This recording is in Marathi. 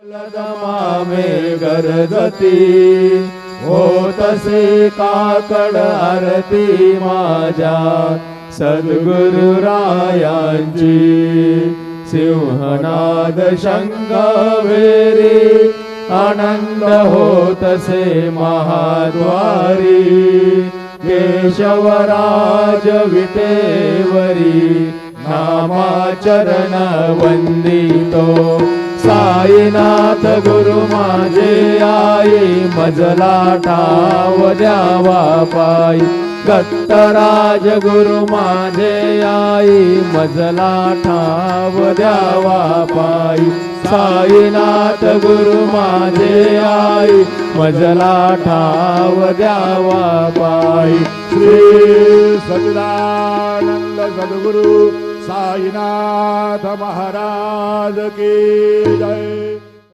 लदमामे गरजती होतसे काकड आरती माझ्या सद्गुरुरायांची सिंहनाद शंख वेरी आनंद होतसे महाद्वारी केशवराज विटेवरी नामाचरण वंदितो साईनाथ गुरु माझे आई मजला ठाव द्यावा पायी दत्तराज गुरु माझे आई मजला ठाव द्यावा पायी साईनाथ गुरु माझे आई मजला ठाव द्यावा पायी श्री सच्चिदानंद सद्गुरु साईनाथ महाराज की जय।